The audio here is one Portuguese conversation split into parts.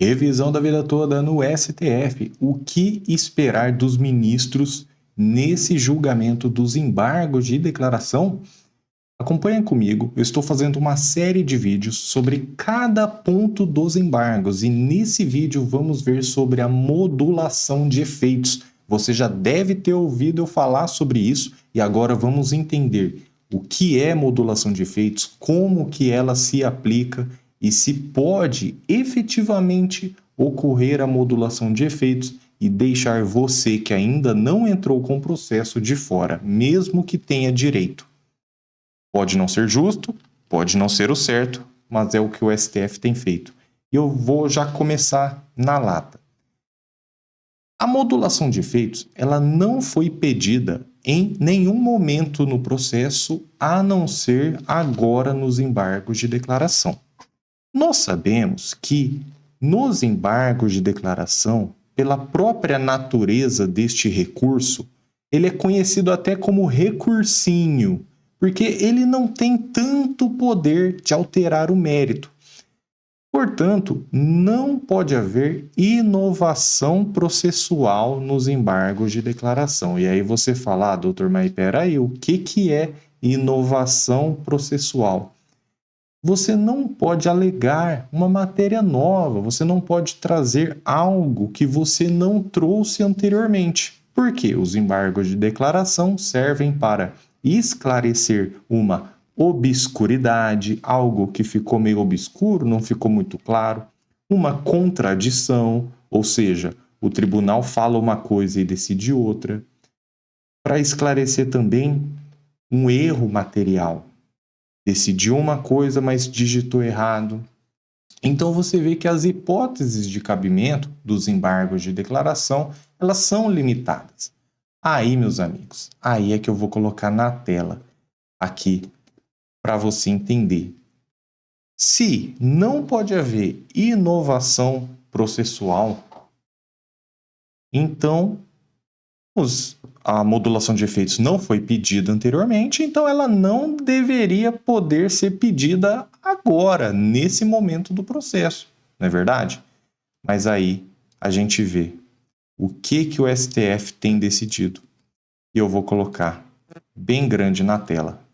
Revisão da vida toda no STF. O que esperar dos ministros nesse julgamento dos embargos de declaração? Acompanhem comigo, eu estou fazendo uma série de vídeos sobre cada ponto dos embargos e nesse vídeo vamos ver sobre a modulação de efeitos. Você já deve ter ouvido eu falar sobre isso e agora vamos entender o que é modulação de efeitos, como que ela se aplica e se pode efetivamente ocorrer a modulação de efeitos e deixar você que ainda não entrou com o processo de fora, mesmo que tenha direito. Pode não ser justo, pode não ser o certo, mas é o que o STF tem feito. E eu vou já começar na lata. A modulação de efeitos, ela não foi pedida em nenhum momento no processo, a não ser agora nos embargos de declaração. Nós sabemos que nos embargos de declaração, pela própria natureza deste recurso, ele é conhecido até como recursinho, porque ele não tem tanto poder de alterar o mérito. Portanto, não pode haver inovação processual nos embargos de declaração. E aí você fala, doutor, mas peraí, o que é inovação processual? Você não pode alegar uma matéria nova, você não pode trazer algo que você não trouxe anteriormente. Por quê? Os embargos de declaração servem para esclarecer uma obscuridade, algo que ficou meio obscuro, não ficou muito claro, uma contradição, ou seja, o tribunal fala uma coisa e decide outra, para esclarecer também um erro material. Decidiu uma coisa, mas digitou errado. Então você vê que as hipóteses de cabimento dos embargos de declaração, elas são limitadas. Aí, meus amigos, aí é que eu vou colocar na tela aqui para você entender. Se não pode haver inovação processual, então a modulação de efeitos não foi pedida anteriormente, então ela não deveria poder ser pedida agora, nesse momento do processo, não é verdade? Mas aí a gente vê o que o STF tem decidido. E eu vou colocar bem grande na tela.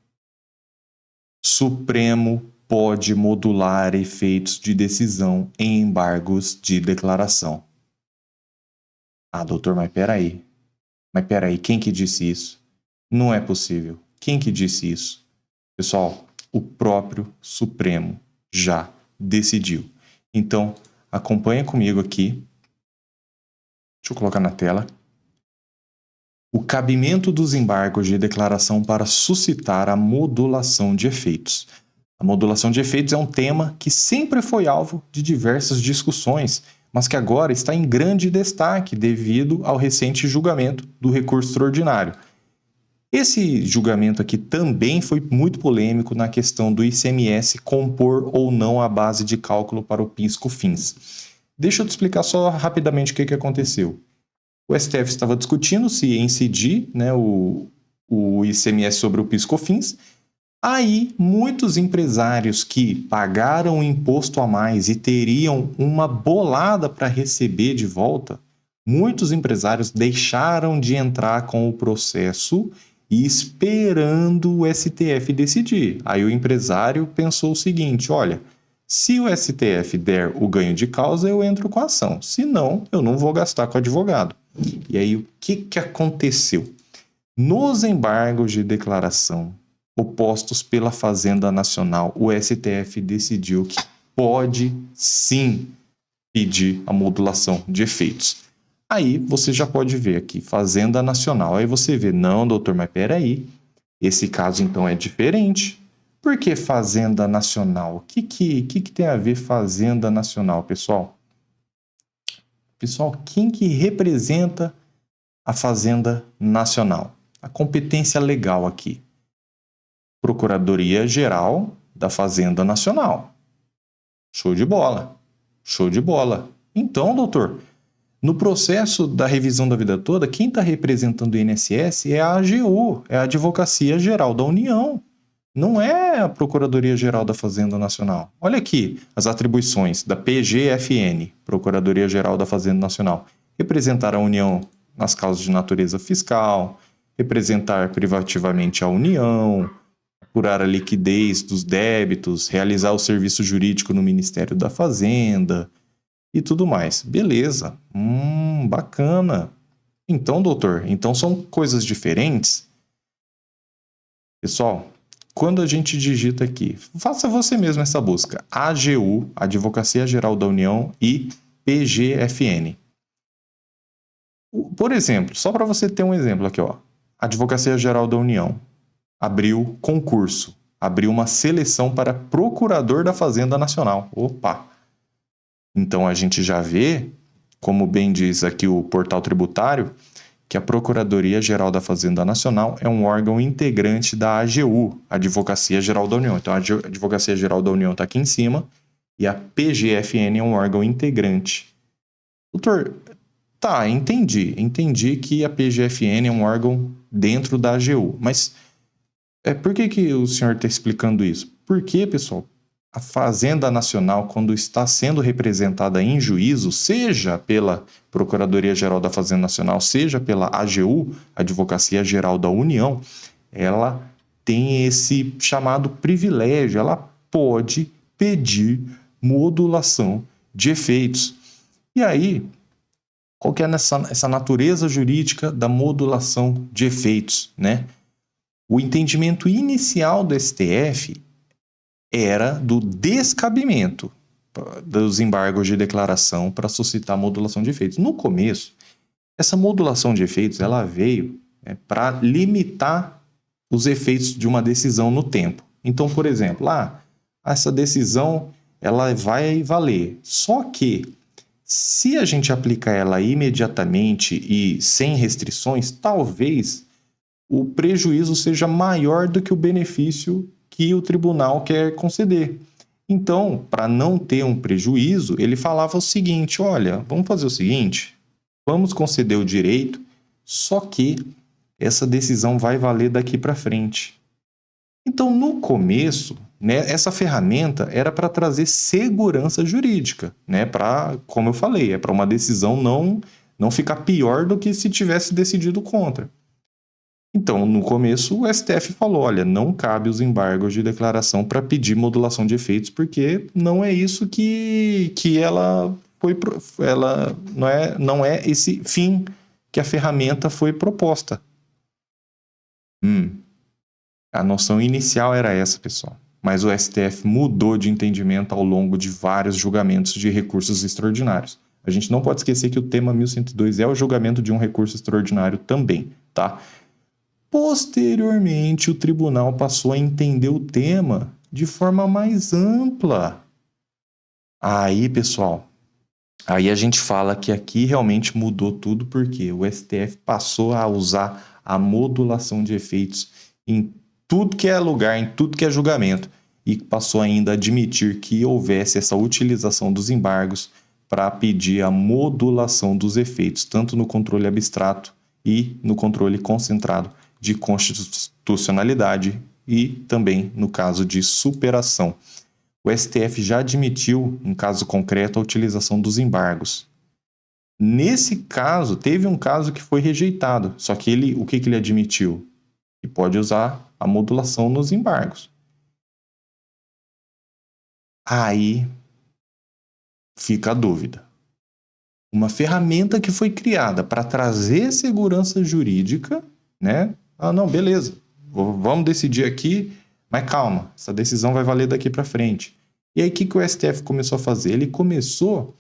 Supremo pode modular efeitos de decisão em embargos de declaração. Ah, doutor, mas peraí. Mas peraí, quem que disse isso? Não é possível. Quem que disse isso? Pessoal, o próprio Supremo já decidiu. Então, acompanha comigo aqui. Deixa eu colocar na tela. O cabimento dos embargos de declaração para suscitar a modulação de efeitos. A modulação de efeitos é um tema que sempre foi alvo de diversas discussões, mas que agora está em grande destaque devido ao recente julgamento do recurso extraordinário. Esse julgamento aqui também foi muito polêmico na questão do ICMS compor ou não a base de cálculo para o PIS/COFINS. Deixa eu te explicar só rapidamente o que aconteceu. O STF estava discutindo se incidir, o ICMS sobre o PIS/COFINS. Aí, muitos empresários que pagaram o imposto a mais e teriam uma bolada para receber de volta, muitos empresários deixaram de entrar com o processo e esperando o STF decidir. Aí o empresário pensou o seguinte, olha, se o STF der o ganho de causa, eu entro com a ação. Se não, eu não vou gastar com advogado. E aí, o que aconteceu? Nos embargos de declaração opostos pela Fazenda Nacional, o STF decidiu que pode sim pedir a modulação de efeitos. Aí você já pode ver aqui, Fazenda Nacional. Aí você vê, não, doutor, mas peraí, esse caso então é diferente. Por que Fazenda Nacional? O que tem a ver Fazenda Nacional, pessoal? Pessoal, quem que representa a Fazenda Nacional? A competência legal aqui. Procuradoria-Geral da Fazenda Nacional. Show de bola. Show de bola. Então, doutor, no processo da revisão da vida toda, quem está representando o INSS é a AGU, é a Advocacia Geral da União. Não é a Procuradoria-Geral da Fazenda Nacional. Olha aqui as atribuições da PGFN, Procuradoria-Geral da Fazenda Nacional. Representar a União nas causas de natureza fiscal, representar privativamente a União, apurar a liquidez dos débitos, realizar o serviço jurídico no Ministério da Fazenda e tudo mais. Beleza. Bacana. Então, doutor, então são coisas diferentes? Pessoal, quando a gente digita aqui, faça você mesmo essa busca. AGU, Advocacia Geral da União, e PGFN. Por exemplo, só para você ter um exemplo aqui, ó. Advocacia Geral da União abriu concurso, abriu uma seleção para procurador da Fazenda Nacional. Opa! Então a gente já vê, como bem diz aqui o portal tributário, que a Procuradoria-Geral da Fazenda Nacional é um órgão integrante da AGU, Advocacia Geral da União. Então a Advocacia Geral da União está aqui em cima e a PGFN é um órgão integrante. Doutor, tá, entendi que a PGFN é um órgão dentro da AGU, mas por que o senhor está explicando isso? Porque, pessoal, a Fazenda Nacional, quando está sendo representada em juízo, seja pela Procuradoria-Geral da Fazenda Nacional, seja pela AGU, Advocacia Geral da União, ela tem esse chamado privilégio, ela pode pedir modulação de efeitos. E aí, qual que é essa natureza jurídica da modulação de efeitos, né? O entendimento inicial do STF era do descabimento dos embargos de declaração para suscitar modulação de efeitos. No começo, essa modulação de efeitos ela veio para limitar os efeitos de uma decisão no tempo. Então, por exemplo, essa decisão ela vai valer. Só que, se a gente aplicar ela imediatamente e sem restrições, talvez o prejuízo seja maior do que o benefício que o tribunal quer conceder. Então, para não ter um prejuízo, ele falava o seguinte: olha, vamos fazer o seguinte, vamos conceder o direito, só que essa decisão vai valer daqui para frente. Então, no começo, né, essa ferramenta era para trazer segurança jurídica, né, como eu falei, para uma decisão não ficar pior do que se tivesse decidido contra. Então, no começo, o STF falou, olha, não cabe os embargos de declaração para pedir modulação de efeitos, porque não é isso que ela foi, ela não é esse fim que a ferramenta foi proposta. A noção inicial era essa, pessoal. Mas o STF mudou de entendimento ao longo de vários julgamentos de recursos extraordinários. A gente não pode esquecer que o tema 1102 é o julgamento de um recurso extraordinário também, tá? Posteriormente, o tribunal passou a entender o tema de forma mais ampla. Aí, pessoal, aí a gente fala que aqui realmente mudou tudo, porque o STF passou a usar a modulação de efeitos em tudo que é lugar, em tudo que é julgamento, e passou ainda a admitir que houvesse essa utilização dos embargos para pedir a modulação dos efeitos, tanto no controle abstrato e no controle concentrado de constitucionalidade e também no caso de superação. O STF já admitiu, em caso concreto, a utilização dos embargos. Nesse caso, teve um caso que foi rejeitado, só que o que ele admitiu? Que pode usar a modulação nos embargos. Aí fica a dúvida. Uma ferramenta que foi criada para trazer segurança jurídica, né? Não, beleza, vamos decidir aqui, mas calma, essa decisão vai valer daqui para frente. E aí o que o STF começou a fazer? Ele começou,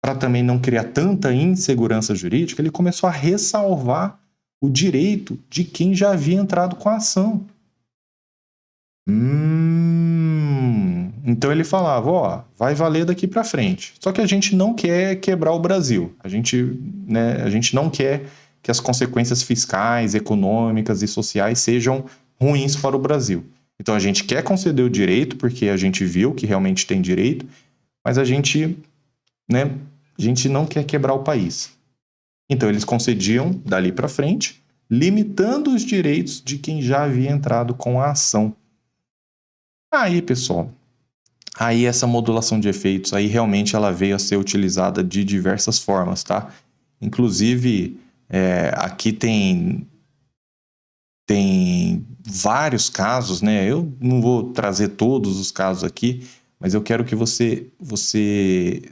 para também não criar tanta insegurança jurídica, ele começou a ressalvar o direito de quem já havia entrado com a ação. Então ele falava, vai valer daqui para frente. Só que a gente não quer quebrar o Brasil. A gente não quer que as consequências fiscais, econômicas e sociais sejam ruins para o Brasil. Então a gente quer conceder o direito, porque a gente viu que realmente tem direito, mas a gente não quer quebrar o país. Então eles concediam dali para frente, limitando os direitos de quem já havia entrado com a ação. Aí, pessoal, aí essa modulação de efeitos, aí realmente ela veio a ser utilizada de diversas formas, tá? Inclusive, aqui tem vários casos, né? Eu não vou trazer todos os casos aqui, mas eu quero que você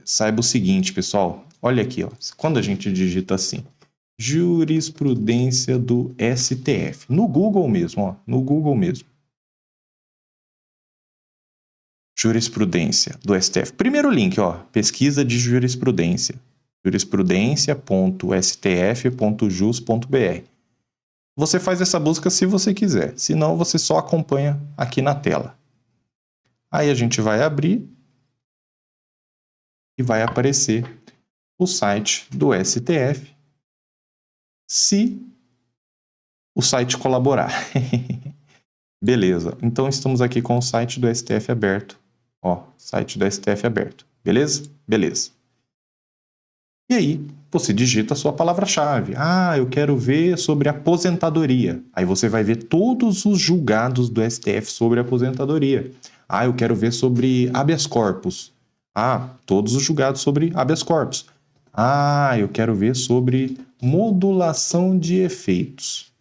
saiba o seguinte, pessoal. Olha aqui, ó. Quando a gente digita assim, jurisprudência do STF, no Google mesmo, ó, no Google mesmo. Jurisprudência do STF. Primeiro link, ó, pesquisa de jurisprudência. jurisprudência.stf.jus.br. Você faz essa busca se você quiser, senão você só acompanha aqui na tela. Aí a gente vai abrir e vai aparecer o site do STF, se o site colaborar. Beleza, então estamos aqui com o site do STF aberto. Ó, site do STF aberto. Beleza? Beleza. E aí, você digita a sua palavra-chave. Ah, eu quero ver sobre aposentadoria. Aí você vai ver todos os julgados do STF sobre aposentadoria. Ah, eu quero ver sobre habeas corpus. Ah, todos os julgados sobre habeas corpus. Ah, eu quero ver sobre modulação de efeitos.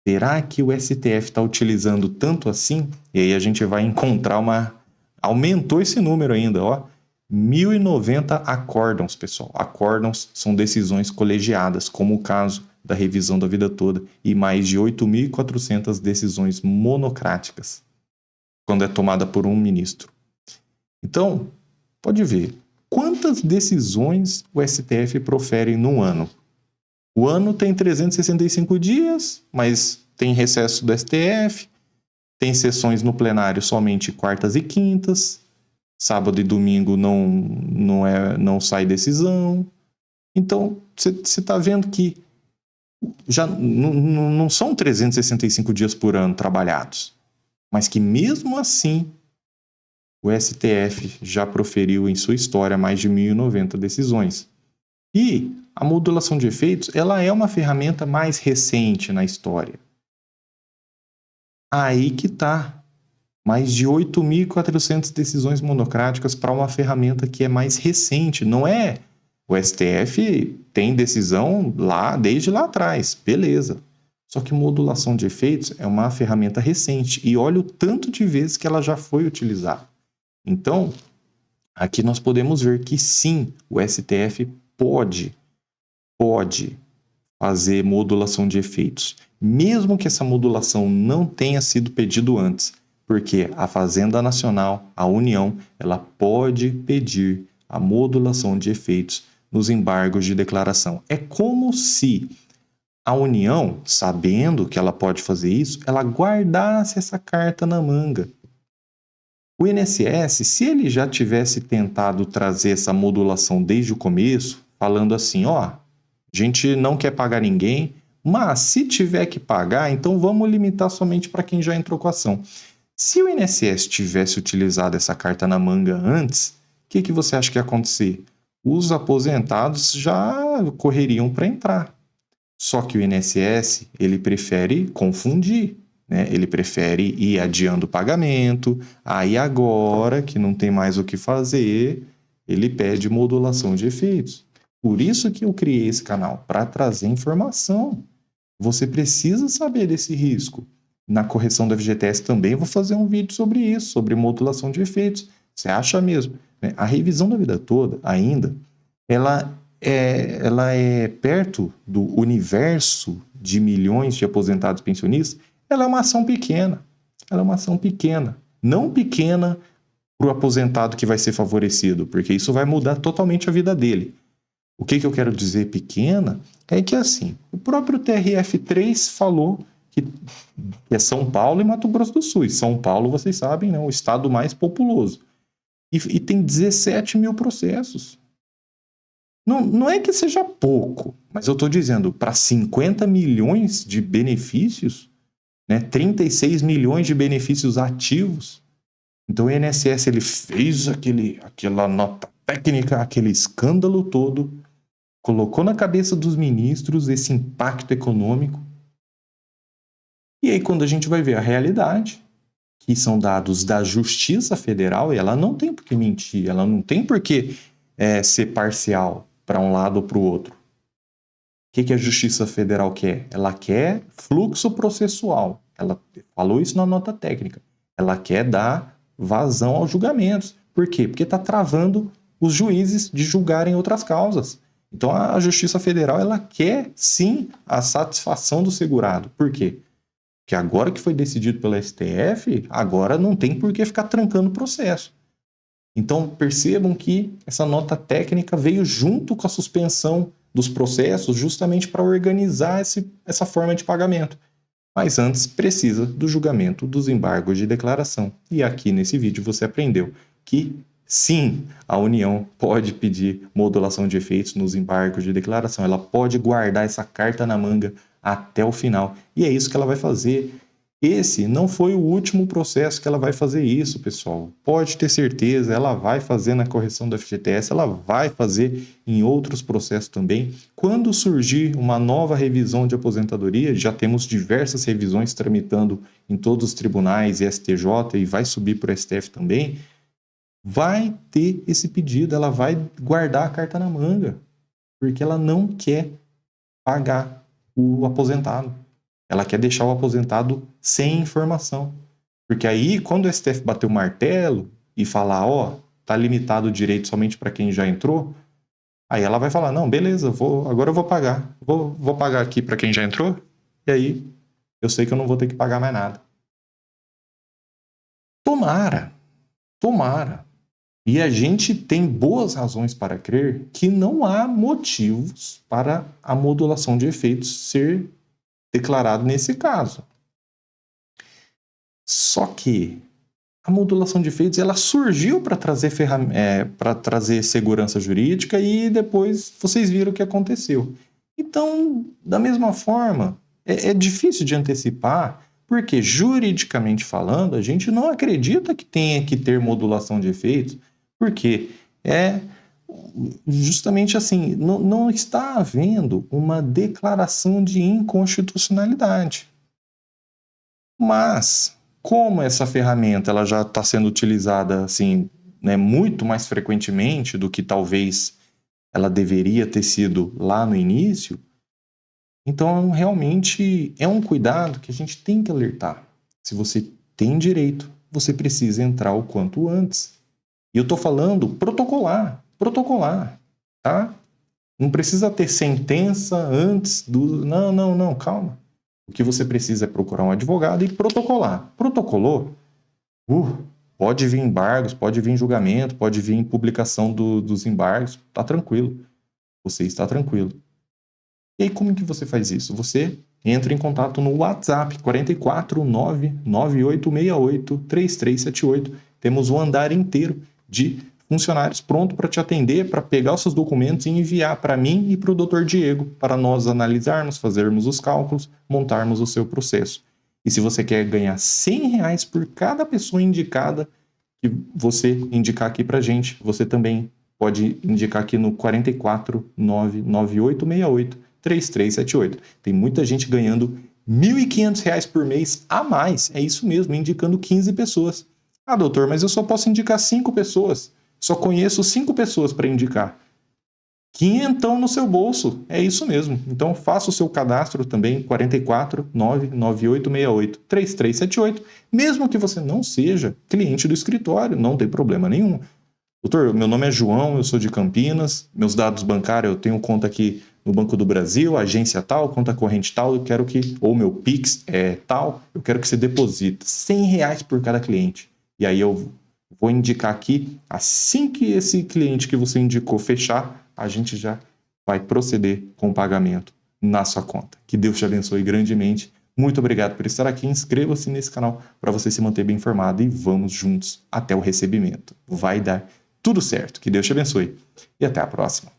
Será que o STF está utilizando tanto assim? E aí a gente vai encontrar uma... Aumentou esse número ainda, ó. 1.090 acórdãos, pessoal. Acórdãos são decisões colegiadas, como o caso da revisão da vida toda, e mais de 8.400 decisões monocráticas, quando é tomada por um ministro. Então, pode ver, quantas decisões o STF profere no ano? O ano tem 365 dias, mas tem recesso do STF, tem sessões no plenário somente quartas e quintas, sábado e domingo não sai decisão. Então, você está vendo que já não são 365 dias por ano trabalhados, mas que mesmo assim o STF já proferiu em sua história mais de 1.090 decisões. E a modulação de efeitos, ela é uma ferramenta mais recente na história. Aí que está. Mais de 8.400 decisões monocráticas para uma ferramenta que é mais recente. Não é... O STF tem decisão desde lá atrás, beleza. Só que modulação de efeitos é uma ferramenta recente. E olha o tanto de vezes que ela já foi utilizada. Então, aqui nós podemos ver que sim, o STF pode fazer modulação de efeitos, mesmo que essa modulação não tenha sido pedido antes, porque a Fazenda Nacional, a União, ela pode pedir a modulação de efeitos nos embargos de declaração. É como se a União, sabendo que ela pode fazer isso, ela guardasse essa carta na manga. O INSS, se ele já tivesse tentado trazer essa modulação desde o começo, falando assim, ó, a gente não quer pagar ninguém, mas se tiver que pagar, então vamos limitar somente para quem já entrou com a ação. Se o INSS tivesse utilizado essa carta na manga antes, o que você acha que ia acontecer? Os aposentados já correriam para entrar. Só que o INSS, ele prefere confundir, né? Ele prefere ir adiando o pagamento, aí agora que não tem mais o que fazer, ele pede modulação de efeitos. Por isso que eu criei esse canal, para trazer informação. Você precisa saber desse risco. Na correção do FGTS também vou fazer um vídeo sobre isso, sobre modulação de efeitos. Você acha mesmo? Né? A revisão da vida toda, ainda, ela é perto do universo de milhões de aposentados pensionistas, ela é uma ação pequena. Ela é uma ação pequena. Não pequena para o aposentado que vai ser favorecido, porque isso vai mudar totalmente a vida dele. O que eu quero dizer pequena é que, assim, o próprio TRF3 falou que é São Paulo e Mato Grosso do Sul. E São Paulo, vocês sabem, é o estado mais populoso. E tem 17 mil processos. Não é que seja pouco, mas eu estou dizendo, para 50 milhões de benefícios, né, 36 milhões de benefícios ativos. Então o INSS ele fez aquela nota técnica, aquele escândalo todo, colocou na cabeça dos ministros esse impacto econômico. E aí, quando a gente vai ver a realidade, que são dados da Justiça Federal, e ela não tem por que mentir, ela não tem por que ser parcial para um lado ou para o outro. O que a Justiça Federal quer? Ela quer fluxo processual. Ela falou isso na nota técnica. Ela quer dar vazão aos julgamentos. Por quê? Porque está travando os juízes de julgarem outras causas. Então a Justiça Federal ela quer sim a satisfação do segurado. Por quê? Porque agora que foi decidido pela STF, agora não tem por que ficar trancando o processo. Então percebam que essa nota técnica veio junto com a suspensão dos processos justamente para organizar essa forma de pagamento. Mas antes precisa do julgamento dos embargos de declaração. E aqui nesse vídeo você aprendeu que sim, a União pode pedir modulação de efeitos nos embargos de declaração. Ela pode guardar essa carta na manga até o final. E é isso que ela vai fazer. Esse não foi o último processo que ela vai fazer isso, pessoal. Pode ter certeza, ela vai fazer na correção do FGTS, ela vai fazer em outros processos também. Quando surgir uma nova revisão de aposentadoria, já temos diversas revisões tramitando em todos os tribunais e STJ e vai subir para o STF também, vai ter esse pedido, ela vai guardar a carta na manga, porque ela não quer pagar o aposentado. Ela quer deixar o aposentado sem informação. Porque aí, quando o STF bater o martelo e falar, tá limitado o direito somente para quem já entrou, aí ela vai falar, não, beleza, agora eu vou pagar. Vou pagar aqui para quem já entrou, e aí eu sei que eu não vou ter que pagar mais nada. Tomara. E a gente tem boas razões para crer que não há motivos para a modulação de efeitos ser declarado nesse caso. Só que a modulação de efeitos ela surgiu para trazer segurança jurídica e depois vocês viram o que aconteceu. Então, da mesma forma, é difícil de antecipar, porque juridicamente falando, a gente não acredita que tenha que ter modulação de efeitos, porque justamente assim, não está havendo uma declaração de inconstitucionalidade. Mas, como essa ferramenta ela já está sendo utilizada assim, né, muito mais frequentemente do que talvez ela deveria ter sido lá no início, então realmente é um cuidado que a gente tem que alertar. Se você tem direito, você precisa entrar o quanto antes. E eu estou falando protocolar, tá? Não precisa ter sentença antes do... Não, calma. O que você precisa é procurar um advogado e protocolar. Protocolou? Pode vir embargos, pode vir julgamento, pode vir publicação dos embargos. Tá tranquilo. Você está tranquilo. E aí, como que você faz isso? Você entra em contato no WhatsApp 44998683378. Temos um andar inteiro de funcionários pronto para te atender, para pegar os seus documentos e enviar para mim e para o Dr. Diego, para nós analisarmos, fazermos os cálculos, montarmos o seu processo. E se você quer ganhar R$100 por cada pessoa indicada que você indicar aqui para a gente, você também pode indicar aqui no 44998683378. Tem muita gente ganhando R$1.500 por mês a mais. É isso mesmo, indicando 15 pessoas. Ah, doutor, mas eu só posso indicar 5 pessoas. Só conheço 5 pessoas para indicar. Quinhentão no seu bolso. É isso mesmo. Então faça o seu cadastro também, 44998683378. Mesmo que você não seja cliente do escritório, não tem problema nenhum. Doutor, meu nome é João, eu sou de Campinas, meus dados bancários, eu tenho conta aqui no Banco do Brasil, agência tal, conta corrente tal, eu quero que, ou meu Pix é tal, eu quero que você deposite R$100 por cada cliente. E aí eu vou indicar aqui, assim que esse cliente que você indicou fechar, a gente já vai proceder com o pagamento na sua conta. Que Deus te abençoe grandemente. Muito obrigado por estar aqui. Inscreva-se nesse canal para você se manter bem informado e vamos juntos até o recebimento. Vai dar tudo certo. Que Deus te abençoe e até a próxima.